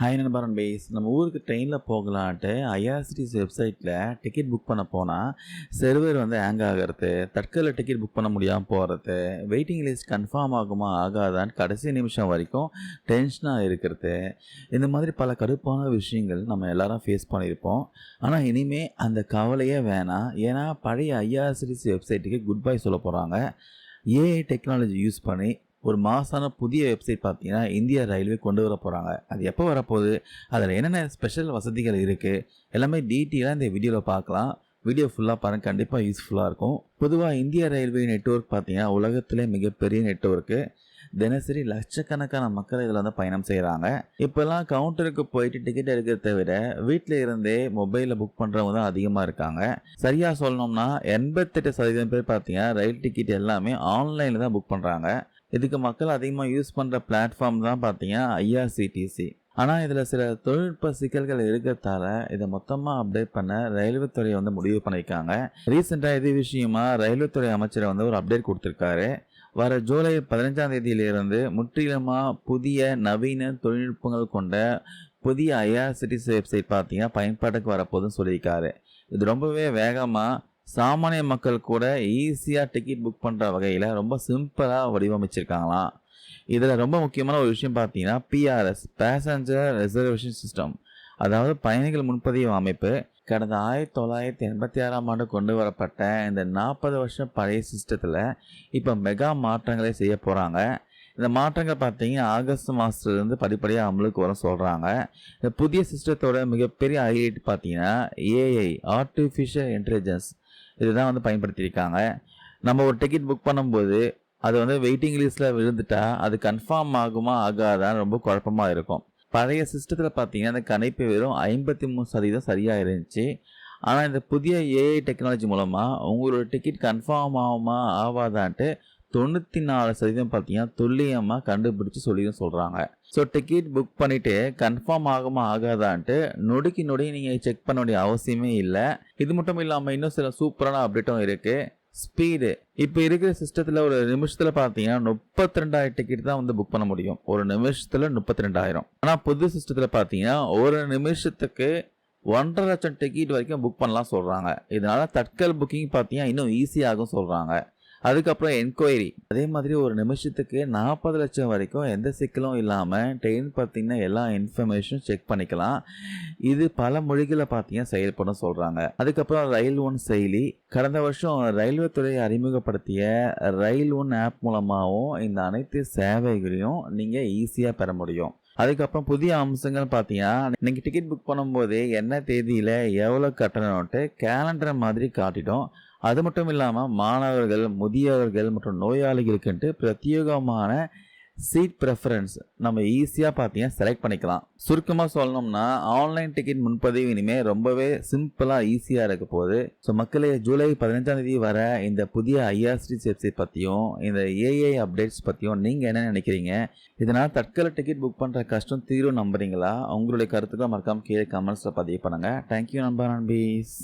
Hi நண்பா நண்பேஸ். நம்ம ஊருக்கு ட்ரெயினில் போகலான்ட்டு ஐஆர்சிடிசி வெப்சைட்டில் டிக்கெட் புக் பண்ண போனால் சர்வர் ஹேங் ஆகிறது, தட்கலில் டிக்கெட் புக் பண்ண முடியாமல் போகிறது, வெயிட்டிங் லிஸ்ட் கன்ஃபார்ம் ஆகுமா ஆகாதான்னு கடைசி நிமிஷம் வரைக்கும் டென்ஷனாக இருக்கிறது, இந்த மாதிரி பல கடுப்பான விஷயங்கள் நம்ம எல்லாரும் ஃபேஸ் பண்ணியிருப்போம். ஆனால் இனிமேல் அந்த கவலையே வேணாம். ஏன்னா பழைய ஐஆர்சிடிசி வெப்சைட்டுக்கு குட் பை சொல்ல போகிறாங்க. ஏஐ டெக்னாலஜி யூஸ் பண்ணி ஒரு மாசான புதிய வெப்சைட் பார்த்தீங்கன்னா இந்திய ரயில்வே கொண்டு வர போகிறாங்க. அது எப்போ வரப்போகுது, அதில் என்னென்ன ஸ்பெஷல் வசதிகள் இருக்குது, எல்லாமே டீட்டெயிலாக இந்த வீடியோவில் பார்க்கலாம். வீடியோ ஃபுல்லாக பாருங்கள், கண்டிப்பாக யூஸ்ஃபுல்லாக இருக்கும். பொதுவாக இந்திய ரயில்வே நெட்வொர்க் பார்த்தீங்கன்னா உலகத்திலே மிகப்பெரிய நெட்வொர்க்கு. தினசரி லட்சக்கணக்கான மக்கள் இதில் பயணம் செய்கிறாங்க. இப்போல்லாம் கவுண்டருக்கு போயிட்டு டிக்கெட் எடுக்கிறத விட வீட்டில் இருந்தே மொபைலில் புக் பண்ணுறவங்க தான் அதிகமாக இருக்காங்க. சரியாக சொல்லணும்னா 88% பேர் பார்த்தீங்கன்னா ரயில் டிக்கெட் எல்லாமே ஆன்லைனில் தான் புக் பண்ணுறாங்க. இதுக்கு மக்கள் அதிகமாக யூஸ் பண்ணுற பிளாட்ஃபார்ம் தான் பார்த்தீங்கன்னா ஐஆர்சிடிசி. ஆனால் இதில் சில தொழில்நுட்ப சிக்கல்கள் இருக்கிறதால இதை மொத்தமாக அப்டேட் பண்ண ரயில்வே துறை முடிவு பண்ணியிருக்காங்க. ரீசெண்டாக இது விஷயமா ரயில்வே துறை அமைச்சர் ஒரு அப்டேட் கொடுத்துருக்காரு. வர ஜூலை 15ஆம் தேதியிலிருந்து முற்றிலுமாக புதிய நவீன தொழில்நுட்பங்கள் கொண்ட புதிய ஐஆர்சிடிசி வெப்சைட் பார்த்தீங்கன்னா பயன்பாட்டுக்கு வரப்போகுதுன்னு சொல்லியிருக்காரு. இது ரொம்பவே வேகமாக சாமானிய மக்கள் கூட ஈஸியாக டிக்கெட் புக் பண்ணுற வகையில் ரொம்ப சிம்பிளாக வடிவமைச்சிருக்காங்களாம். இதில் ரொம்ப முக்கியமான ஒரு விஷயம் பார்த்தீங்கன்னா பிஆர்எஸ், பேசஞ்சர் ரிசர்வேஷன் சிஸ்டம், அதாவது பயணிகள் முன்பதிவு அமைப்பு. கடந்த 1986ஆம் ஆண்டு கொண்டு வரப்பட்ட இந்த 40 வருஷம் பழைய சிஸ்டத்தில் இப்போ மெகா மாற்றங்களை செய்ய போகிறாங்க. இந்த மாற்றங்கள் பார்த்தீங்கன்னா ஆகஸ்ட் மாதத்துலேருந்து படிப்படியாக அமலுக்கு வர சொல்கிறாங்க. இந்த புதிய சிஸ்டத்தோட மிகப்பெரிய ஹைலைட் பார்த்தீங்கன்னா ஏஐ, ஆர்டிஃபிஷியல் இன்டெலிஜென்ஸ், இதுதான் பயன்படுத்தியிருக்காங்க. நம்ம ஒரு டிக்கெட் புக் பண்ணும்போது அது வெயிட்டிங் லிஸ்ட்டில் விழுந்துட்டா அது கன்ஃபார்ம் ஆகுமா ஆகாதான்னு ரொம்ப குழப்பமாக இருக்கும். பழைய சிஸ்டத்தில் பார்த்தீங்கன்னா அந்த கணிப்பு வெறும் 53% சரியாக இருந்துச்சு. ஆனால் இந்த புதிய ஏஐ டெக்னாலஜி மூலமாக உங்களோட டிக்கெட் கன்ஃபார்ம் ஆகுமா ஆகாதான்ட்டு 94% பார்த்தீங்கன்னா துல்லியமாக கண்டுபிடிச்சி சொல்கிறாங்க. ஸோ டிக்கெட் புக் பண்ணிவிட்டு கன்ஃபார்ம் ஆகுமா ஆகாதான்ட்டு நொடிக்கு நொடி நீங்கள் செக் பண்ண வேண்டிய அவசியமே இல்லை. இது மட்டும் இல்லாமல் இன்னும் சில சூப்பரான அப்டேட்டும் இருக்குது. ஸ்பீடு, இப்போ இருக்கிற சிஸ்டத்தில் ஒரு நிமிஷத்தில் பார்த்தீங்கன்னா 32,000 டிக்கெட் தான் புக் பண்ண முடியும். ஒரு நிமிஷத்தில் 32,000. ஆனால் புது சிஸ்டத்தில் பார்த்தீங்கன்னா ஒரு நிமிஷத்துக்கு 1.5 லட்சம் டிக்கெட் வரைக்கும் புக் பண்ணலாம் சொல்கிறாங்க. இதனால தட்கல் புக்கிங் பார்த்தீங்கன்னா இன்னும் ஈஸியாகும் சொல்கிறாங்க. அதுக்கப்புறம் என்கொயரி, அதே மாதிரி ஒரு நிமிஷத்துக்கு 40 லட்சம் வரைக்கும் எந்த சிக்கலும் இல்லாமல் ட்ரெயின் பார்த்தீங்கன்னா எல்லா இன்ஃபர்மேஷனும் செக் பண்ணிக்கலாம். இது பல மொழிகளை பார்த்தீங்கன்னா செயல்படும் சொல்கிறாங்க. அதுக்கப்புறம் ரயில் ஒன் செயலி, கடந்த வருஷம் ரயில்வே துறை அறிமுகப்படுத்திய ரயில் ஒன் ஆப் மூலமாகவும் இந்த அனைத்து சேவைகளையும் நீங்கள் ஈஸியாக பெற முடியும். அதுக்கப்புறம் புதிய அம்சங்கள் பார்த்தீங்கன்னா நீங்கள் டிக்கெட் புக் பண்ணும்போது என்ன தேதியில் எவ்வளோ கட்டணம்ட்டு கேலண்டர் மாதிரி காட்டிடும். அது மட்டும் இல்லாமல் மாணவர்கள், முதியவர்கள் மற்றும் நோயாளிகளுக்குன்ட்டு பிரத்யேகமான சீட் ப்ரெஃபரன்ஸ் நம்ம ஈஸியாக பார்த்தீங்கன்னா செலக்ட் பண்ணிக்கலாம். சுருக்கமாக சொல்லணும்னா ஆன்லைன் டிக்கெட் முன்பதிவு இனிமேல் ரொம்பவே சிம்பிளாக ஈஸியாக இருக்க போகுது. ஸோ மக்களே, ஜூலை 15ஆம் தேதி வர இந்த புதிய ஐஆர்சிடிசி வெப்சைட் பற்றியும் இந்த ஏஐ அப்டேட்ஸ் பற்றியும் நீங்கள் என்ன நினைக்கிறீங்க? இதனால் தட்கல டிக்கெட் புக் பண்ணுற கஷ்டம் தீரும் நம்புறீங்களா? உங்களுடைய கருத்துக்களை மறக்காமல் கீழே கமெண்ட்ஸில் பதிவு பண்ணுங்கள். தேங்க்யூ நண்பா நண்பீஸ்.